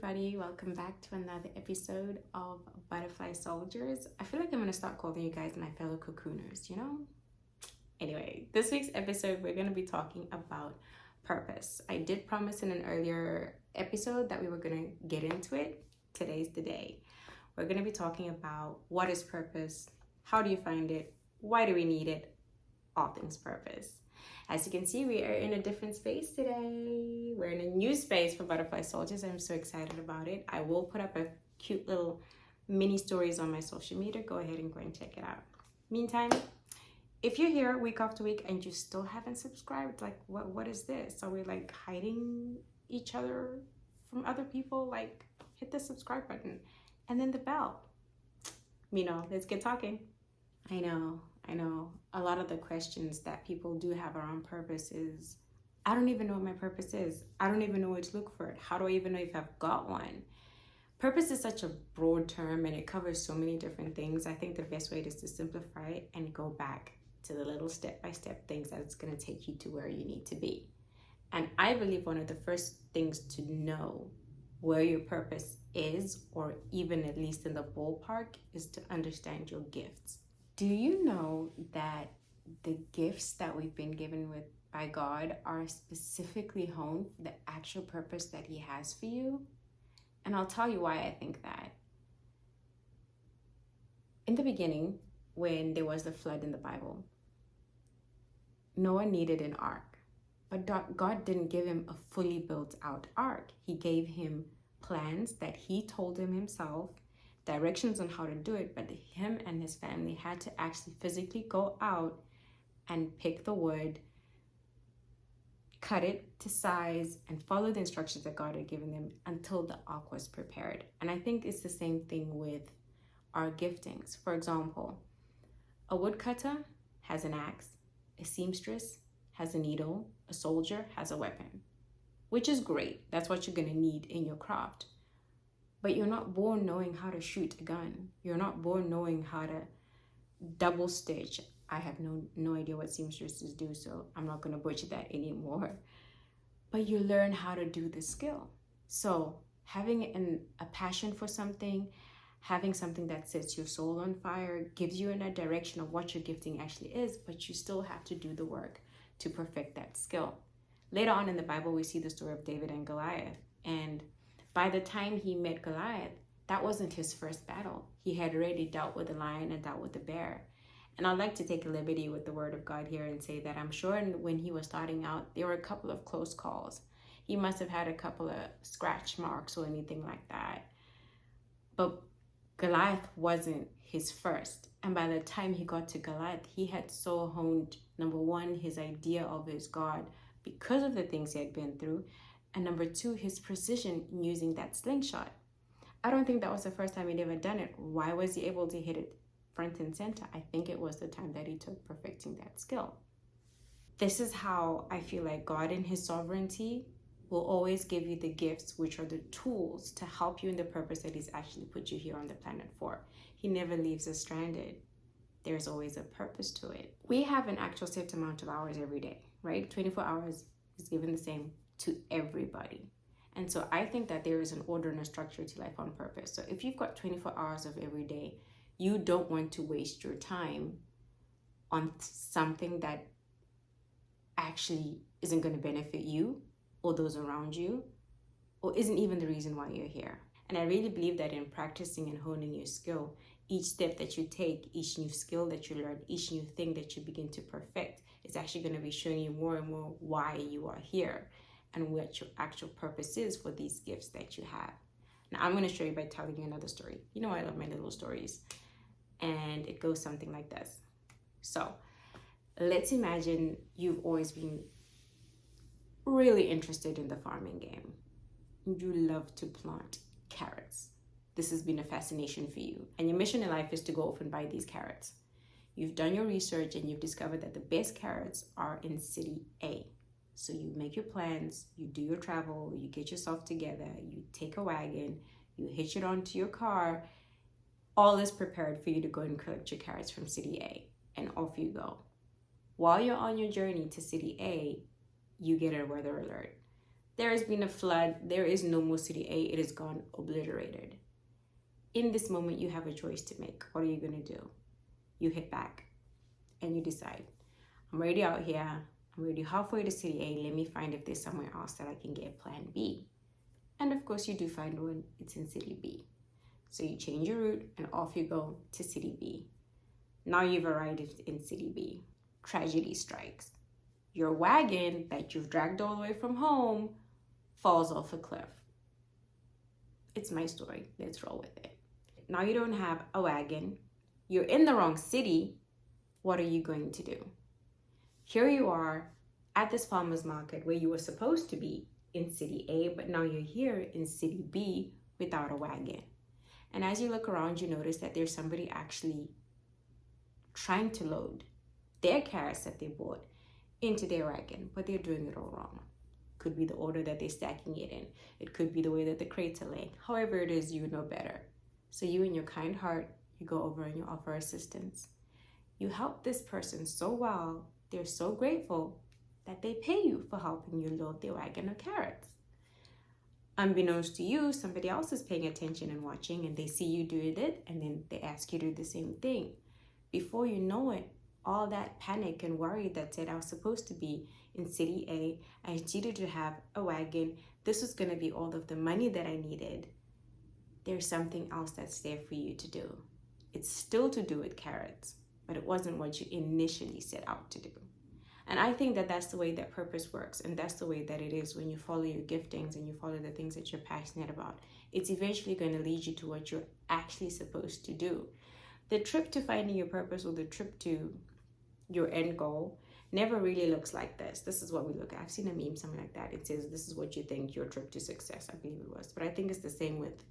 everybody, welcome back to another episode of Butterfly Soldiers. I feel like I'm gonna start calling you guys my fellow cocooners, you know? Anyway, this week's episode, we're gonna be talking about purpose. I did promise in an earlier episode that we were gonna get into it. Today's the day. We're gonna be talking about what is purpose, how do you find it, why do we need it, all things purpose. As you can see, we are in a different space today. We're in a new space for Butterfly Soldiers. I'm so excited about it. I will put up a cute little mini stories on my social media. Go ahead and go and check it out. Meantime, if you're here week after week and you still haven't subscribed, like what is this? Are we like hiding each other from other people? Like hit the subscribe button and then the bell. Let's get talking. I know. A lot of the questions that people do have around purpose is, I don't even know what my purpose is. I don't even know where to look for it. How do I even know if I've got one? Purpose is such a broad term and it covers so many different things. I think the best way is to simplify it and go back to the little step-by-step things that it's going to take you to where you need to be. And I believe one of the first things to know where your purpose is, or even at least in the ballpark, is to understand your gifts. Do you know that the gifts that we've been given with by God are specifically honed for the actual purpose that He has for you? And I'll tell you why I think that. In the beginning, when there was the flood in the Bible, Noah needed an ark, but God didn't give him a fully built out ark. He gave him plans that He told him himself, directions on how to do it, but him and his family had to actually physically go out and pick the wood, cut it to size, and follow the instructions that God had given them until the ark was prepared. And I think it's the same thing with our giftings. For example, a woodcutter has an axe, a seamstress has a needle, a soldier has a weapon, which is great. That's what you're going to need in your craft. But you're not born knowing how to shoot a gun. You're not born knowing how to double stitch. I have no idea what seamstresses do, so I'm not going to butcher that anymore. But you learn how to do the skill. So having a passion for something, having something that sets your soul on fire, gives you in a direction of what your gifting actually is, but you still have to do the work to perfect that skill. Later on in the Bible, we see the story of David and Goliath. And by the time he met Goliath, that wasn't his first battle. He had already dealt with the lion and dealt with the bear. And I'd like to take a liberty with the word of God here and say that I'm sure when he was starting out, there were a couple of close calls. He must have had a couple of scratch marks or anything like that. But Goliath wasn't his first. And by the time he got to Goliath, he had so honed, number one, his idea of his God because of the things he had been through. And number two, his precision in using that slingshot. I don't think that was the first time he'd ever done it. Why was he able to hit it front and center? I think it was the time that he took perfecting that skill. This is how I feel like God in His sovereignty will always give you the gifts, which are the tools to help you in the purpose that He's actually put you here on the planet for. He never leaves us stranded. There's always a purpose to it. We have an actual set amount of hours every day, right? 24 hours is given the same to everybody. And so I think that there is an order and a structure to life on purpose. So if you've got 24 hours of every day, you don't want to waste your time on something that actually isn't going to benefit you or those around you, or isn't even the reason why you're here. And I really believe that in practicing and honing your skill, each step that you take, each new skill that you learn, each new thing that you begin to perfect is actually going to be showing you more and more why you are here and what your actual purpose is for these gifts that you have. Now, I'm going to show you by telling you another story. You know I love my little stories. And it goes something like this. So, let's imagine you've always been really interested in the farming game. You love to plant carrots. This has been a fascination for you. And your mission in life is to go off and buy these carrots. You've done your research and you've discovered that the best carrots are in city A. So you make your plans, you do your travel, you get yourself together, you take a wagon, you hitch it onto your car. All is prepared for you to go and collect your carrots from city A, and off you go. While you're on your journey to city A, you get a weather alert. There has been a flood. There is no more city A. It is gone, obliterated. In this moment, you have a choice to make. What are you going to do? You hit back and you decide, I'm already out here. I'm already halfway to city A. Let me find if there's somewhere else that I can get plan B. And of course, you do find one. It's in city B. So you change your route and off you go to city B. Now you've arrived in city B. Tragedy strikes. Your wagon that you've dragged all the way from home falls off a cliff. It's my story. Let's roll with it. Now you don't have a wagon. You're in the wrong city. What are you going to do? Here you are at this farmer's market where you were supposed to be in city A, but now you're here in city B without a wagon. And as you look around, you notice that there's somebody actually trying to load their carrots that they bought into their wagon, but they're doing it all wrong. Could be the order that they're stacking it in. It could be the way that the crates are laying. However it is, you know better. So you in your kind heart, you go over and you offer assistance. You help this person so well, they're so grateful that they pay you for helping you load their wagon of carrots. Unbeknownst to you, somebody else is paying attention and watching, and they see you doing it, and then they ask you to do the same thing. Before you know it, all that panic and worry that said I was supposed to be in city A, I needed to have a wagon, this was going to be all of the money that I needed. There's something else that's there for you to do. It's still to do with carrots, but it wasn't what you initially set out to do. And I think that that's the way that purpose works, and that's the way that it is when you follow your giftings and you follow the things that you're passionate about. It's eventually going to lead you to what you're actually supposed to do. The trip to finding your purpose or the trip to your end goal never really looks like this. This is what we look at. I've seen a meme, something like that. It says, this is what you think your trip to success, I believe it was. But I think it's the same with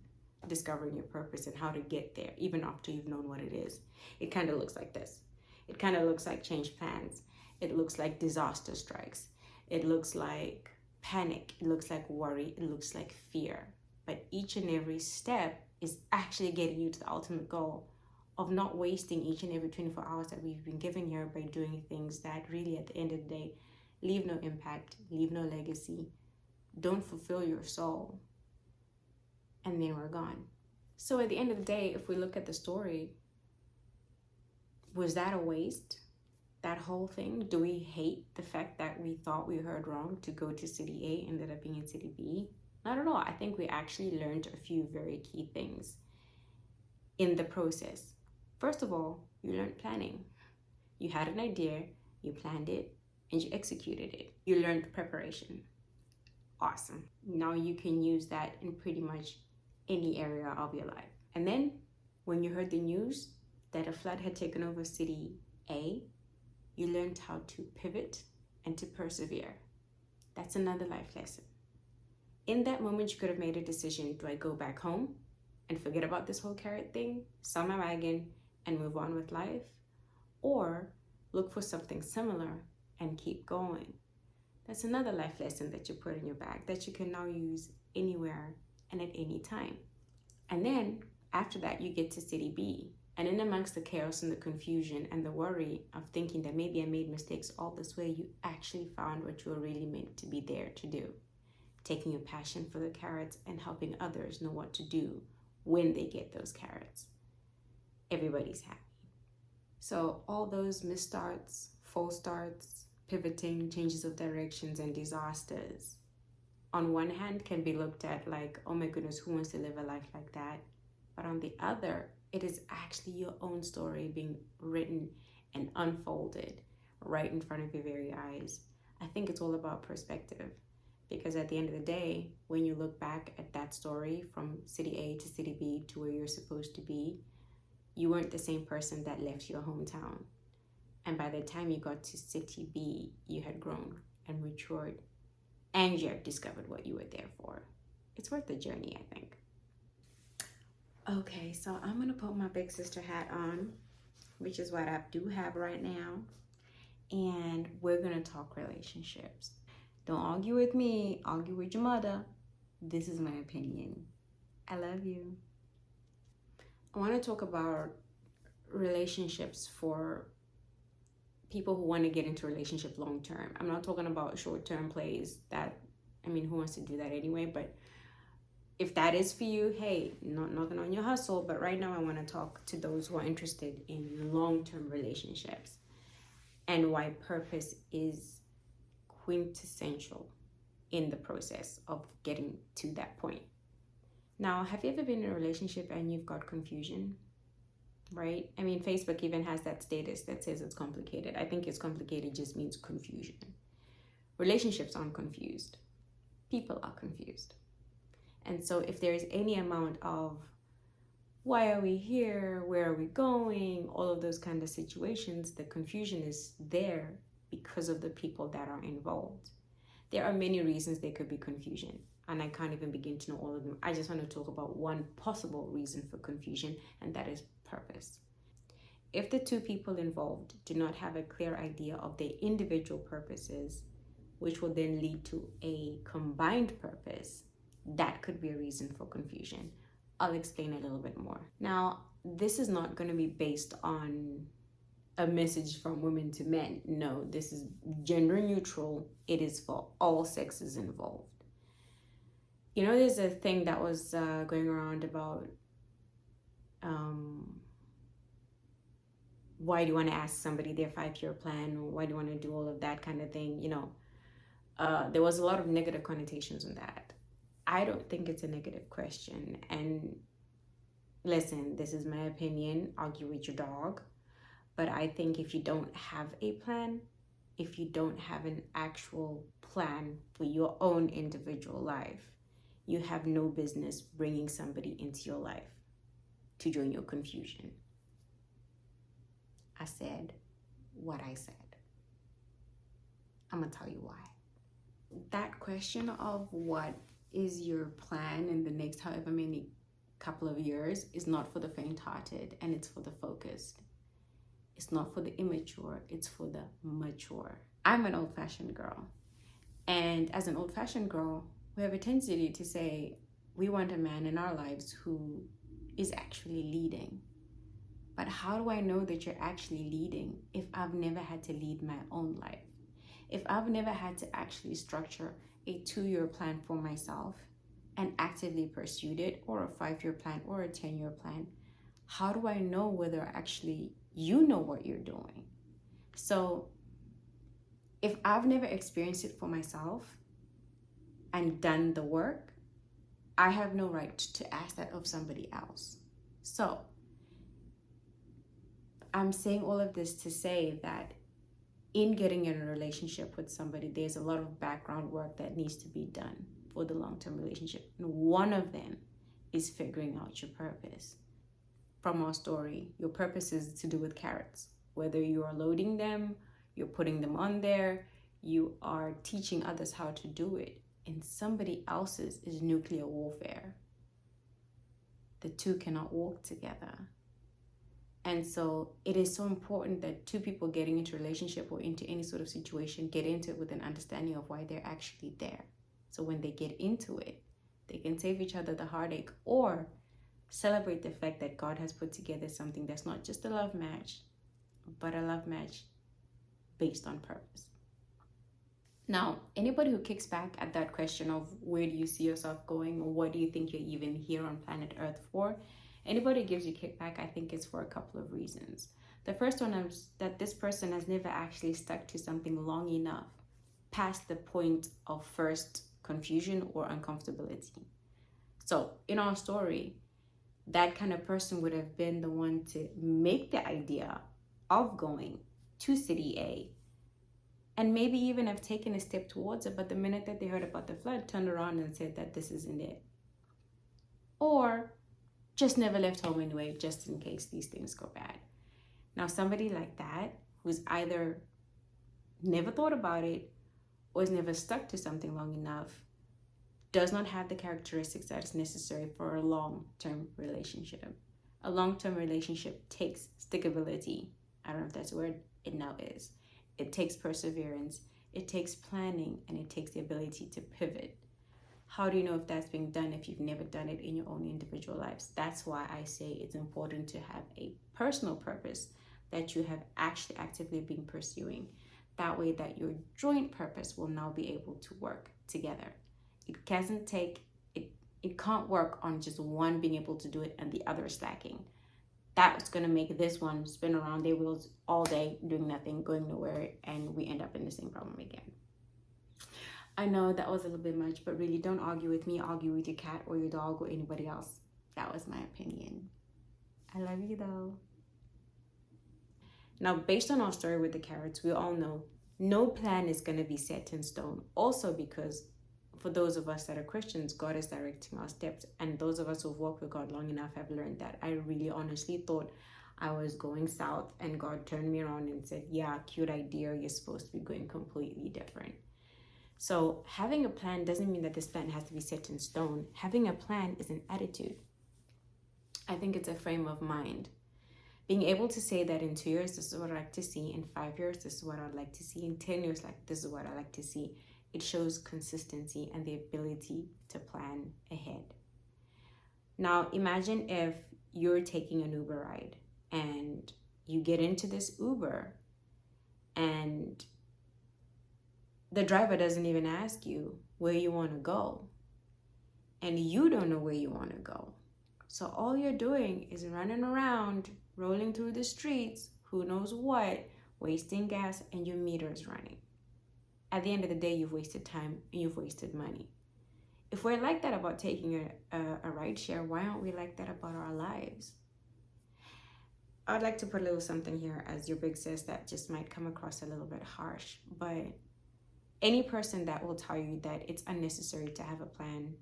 discovering your purpose and how to get there, even after you've known what it is. It kind of looks like this. It kind of looks like change plans. It looks like disaster strikes. It looks like panic. It looks like worry. It looks like fear. But each and every step is actually getting you to the ultimate goal of not wasting each and every 24 hours that we've been given here by doing things that really at the end of the day leave no impact, leave no legacy, don't fulfill your soul, and then we're gone. So at the end of the day, if we look at the story, was that a waste? That whole thing? Do we hate the fact that we thought we heard wrong to go to city A, ended up being in city B? Not at all. I think we actually learned a few very key things in the process. First of all, you learned planning. You had an idea, you planned it, and you executed it. You learned preparation. Awesome. Now you can use that in pretty much any area of your life. And then when you heard the news that a flood had taken over city A, you learned how to pivot and to persevere. That's another life lesson. In that moment, you could have made a decision. Do I go back home and forget about this whole carrot thing, sell my wagon, and move on with life? Or look for something similar and keep going? That's another life lesson that you put in your bag that you can now use anywhere and at any time. And then after that, you get to city B. And in amongst the chaos and the confusion and the worry of thinking that maybe I made mistakes all this way, you actually found what you were really meant to be there to do. Taking your passion for the carrots and helping others know what to do when they get those carrots. Everybody's happy. So all those misstarts, false starts, pivoting, changes of directions, and disasters, on one hand can be looked at like, oh my goodness, who wants to live a life like that? But on the other, it is actually your own story being written and unfolded right in front of your very eyes. I think it's all about perspective, because at the end of the day, when you look back at that story from city A to city B to where you're supposed to be, you weren't the same person that left your hometown. And by the time you got to city B, you had grown and matured, and you have discovered what you were there for. It's worth the journey, I think. Okay, so I'm gonna put my big sister hat on, which is what I do have right now, and we're gonna talk relationships. Don't argue with me, argue with your mother. This is my opinion. I love you. I want to talk about relationships for people who want to get into a relationship long term. I'm not talking about short term plays that I mean, who wants to do that anyway? But if that is for you, hey, not knocking on your hustle, but right now I want to talk to those who are interested in long-term relationships and why purpose is quintessential in the process of getting to that point. Now, have you ever been in a relationship and you've got confusion? Right? I mean, Facebook even has that status that says it's complicated. I think it's complicated just means confusion. Relationships aren't confused. People are confused. And so if there is any amount of why are we here, where are we going, all of those kind of situations, the confusion is there because of the people that are involved. There are many reasons there could be confusion, and I can't even begin to know all of them. I just want to talk about one possible reason for confusion, and that is purpose. If the two people involved do not have a clear idea of their individual purposes, which will then lead to a combined purpose, that could be a reason for confusion. I'll explain a little bit more. Now, this is not going to be based on a message from women to men. No, this is gender neutral. It is for all sexes involved. You know, there's a thing that was going around about why do you want to ask somebody their 5-year plan, or why do you want to do all of that kind of thing? You know, there was a lot of negative connotations on that. I don't think it's a negative question. And listen, this is my opinion. Argue with your dog. But I think if you don't have a plan, if you don't have an actual plan for your own individual life, you have no business bringing somebody into your life to join your confusion. I said what I said. I'm going to tell you why. That question of what is your plan in the next however many couple of years is not for the faint-hearted, and it's for the focused. It's not for the immature, it's for the mature. I'm an old-fashioned girl. And as an old-fashioned girl, we have a tendency to say we want a man in our lives who is actually leading. But how do I know that you're actually leading if I've never had to lead my own life? If I've never had to actually structure a 2-year plan for myself and actively pursued it, or a 5-year plan or a 10-year plan, how do I know whether actually you know what you're doing? So if I've never experienced it for myself and done the work, I have no right to ask that of somebody else. So I'm saying all of this to say that in getting in a relationship with somebody, there's a lot of background work that needs to be done for the long-term relationship. And one of them is figuring out your purpose. From our story, your purpose is to do with carrots. Whether you are loading them, you're putting them on there, you are teaching others how to do it, and somebody else's is nuclear warfare. The two cannot walk together. And so it is so important that two people getting into a relationship or into any sort of situation get into it with an understanding of why they're actually there. So when they get into it, they can save each other the heartache, or celebrate the fact that God has put together something that's not just a love match, but a love match based on purpose. Now, anybody who kicks back at that question of where do you see yourself going, or what do you think you're even here on planet Earth for, anybody who gives you kickback, I think it's for a couple of reasons. The first one is that this person has never actually stuck to something long enough past the point of first confusion or uncomfortability. So in our story, that kind of person would have been the one to make the idea of going to city A and maybe even have taken a step towards it, but the minute that they heard about the flood, turned around and said that this isn't it. Or just never left home anyway, just in case these things go bad. Now, somebody like that, who's either never thought about it or has never stuck to something long enough, does not have the characteristics that is necessary for a long-term relationship. A long-term relationship takes stickability. I don't know if that's a word, it now is. It takes perseverance, it takes planning, and it takes the ability to pivot. How do you know if that's being done if you've never done it in your own individual lives? That's why I say it's important to have a personal purpose that you have actually actively been pursuing. That way that your joint purpose will now be able to work together. It doesn't take it can't work on just one being able to do it and the other slacking. That's going to make this one spin around their wheels all day, doing nothing, going nowhere, and we end up in the same problem again. I know that was a little bit much, but really don't argue with me. Argue with your cat or your dog or anybody else. That was my opinion. I love you though. Now, based on our story with the carrots, we all know no plan is going to be set in stone. Also, because for those of us that are Christians, God is directing our steps. And those of us who've walked with God long enough have learned that. I really honestly thought I was going south, and God turned me around and said, yeah, cute idea. You're supposed to be going completely different. So having a plan doesn't mean that this plan has to be set in stone. Having a plan is an attitude. I think it's a frame of mind. Being able to say that in 2 years, this is what I'd like to see. In 5 years, this is what I'd like to see. In 10 years, like this is what I like to see. It shows consistency and the ability to plan ahead. Now, imagine if you're taking an Uber ride and you get into this Uber and the driver doesn't even ask you where you want to go. And you don't know where you want to go. So all you're doing is running around, rolling through the streets, who knows what, wasting gas, and your meter's running. At the end of the day, you've wasted time and you've wasted money. If we're like that about taking a ride share, why aren't we like that about our lives? I'd like to put a little something here as your big sis that just might come across a little bit harsh, but any person that will tell you that it's unnecessary to have a plan,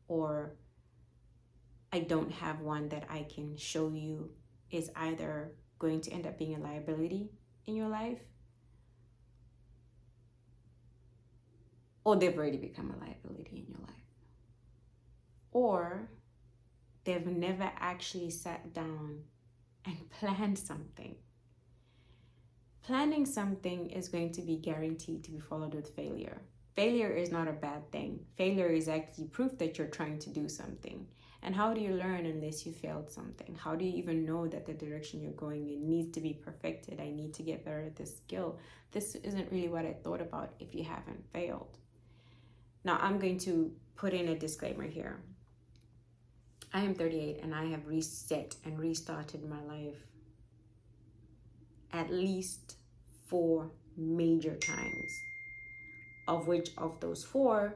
or I don't have one that I can show you, is either going to end up being a liability in your life, or they've already become a liability in your life, or they've never actually sat down and planned something. Planning something is going to be guaranteed to be followed with failure. Failure is not a bad thing. Failure is actually proof that you're trying to do something. And how do you learn unless you failed something? How do you even know that the direction you're going in needs to be perfected? I need to get better at this skill. This isn't really what I thought about if you haven't failed. Now, I'm going to put in a disclaimer here. I am 38 and I have reset and restarted my life at least 4 major times, of which of those 4,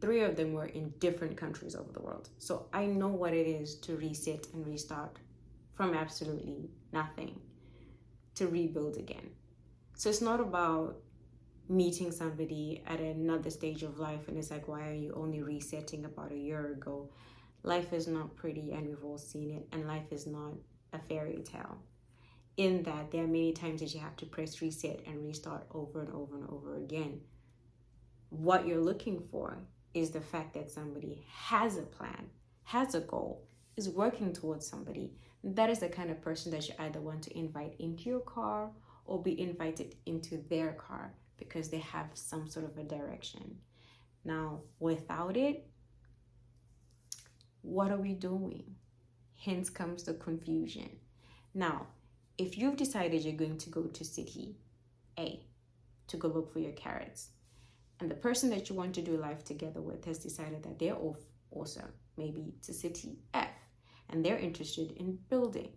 3 of them were in different countries over the world. So I know what it is to reset and restart from absolutely nothing to rebuild again. So it's not about meeting somebody at another stage of life and it's like, why are you only resetting about a year ago? Life is not pretty and we've all seen it, and life is not a fairy tale. In that there are many times that you have to press reset and restart over and over and over again. What you're looking for is the fact that somebody has a plan, has a goal, is working towards somebody. That is the kind of person that you either want to invite into your car or be invited into their car because they have some sort of a direction. Now, without it, what are we doing? Hence comes the confusion. Now, if you've decided you're going to go to city A to go look for your carrots, and the person that you want to do life together with has decided that they're off also maybe to city F and they're interested in building,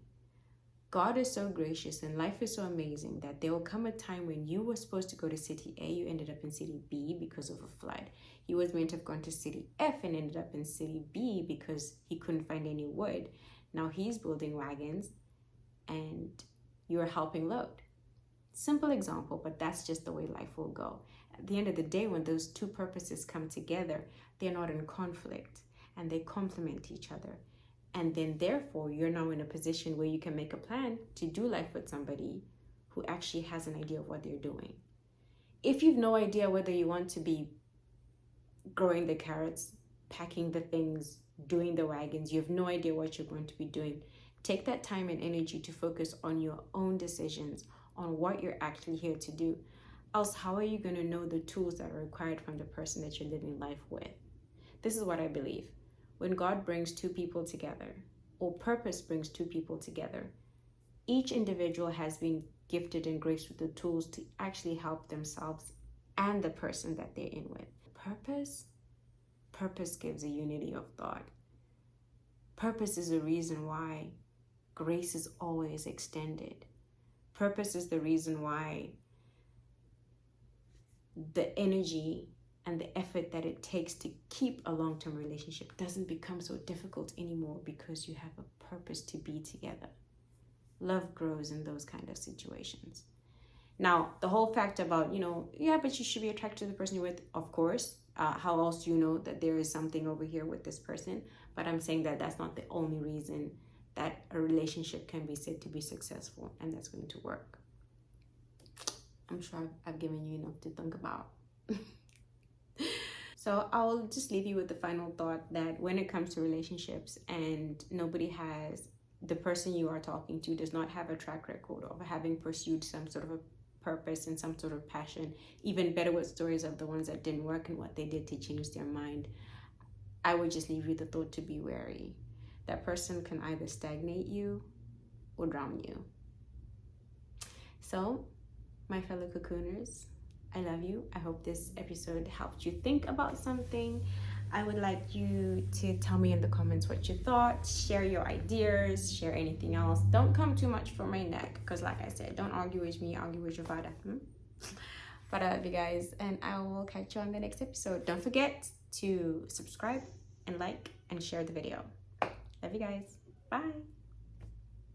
God is so gracious and life is so amazing that there will come a time when you were supposed to go to city A, you ended up in city B because of a flood. He was meant to have gone to city F and ended up in city B because he couldn't find any wood. Now he's building wagons and you're helping load. Simple example, but that's just the way life will go. At the end of the day, when those two purposes come together, they're not in conflict and they complement each other. And then therefore, you're now in a position where you can make a plan to do life with somebody who actually has an idea of what they're doing. If you've no idea whether you want to be growing the carrots, packing the things, doing the wagons, you have no idea what you're going to be doing, take that time and energy to focus on your own decisions, on what you're actually here to do. Else, how are you going to know the tools that are required from the person that you're living life with? This is what I believe. When God brings 2 people together, or purpose brings 2 people together, each individual has been gifted and graced with the tools to actually help themselves and the person that they're in with. Purpose Purpose gives a unity of thought. Purpose is the reason why grace is always extended. Purpose is the reason why the energy and the effort that it takes to keep a long-term relationship doesn't become so difficult anymore, because you have a purpose to be together. Love grows in those kind of situations. Now, the whole fact about, yeah, but you should be attracted to the person you're with, of course. How else do you know that there is something over here with this person? But I'm saying that that's not the only reason that a relationship can be said to be successful and that's going to work. I'm sure I've given you enough to think about. So I'll just leave you with the final thought that when it comes to relationships and the person you are talking to does not have a track record of having pursued some sort of a purpose and some sort of passion, even better with stories of the ones that didn't work and what they did to change their mind, I would just leave you the thought to be wary. That person can either stagnate you or drown you. So, my fellow cocooners, I love you. I hope this episode helped you think about something. I would like you to tell me in the comments what you thought, share your ideas, share anything else. Don't come too much for my neck, because like I said, don't argue with me, argue with your father. But I love you guys, and I will catch you on the next episode. Don't forget to subscribe and like and share the video. Love you guys. Bye.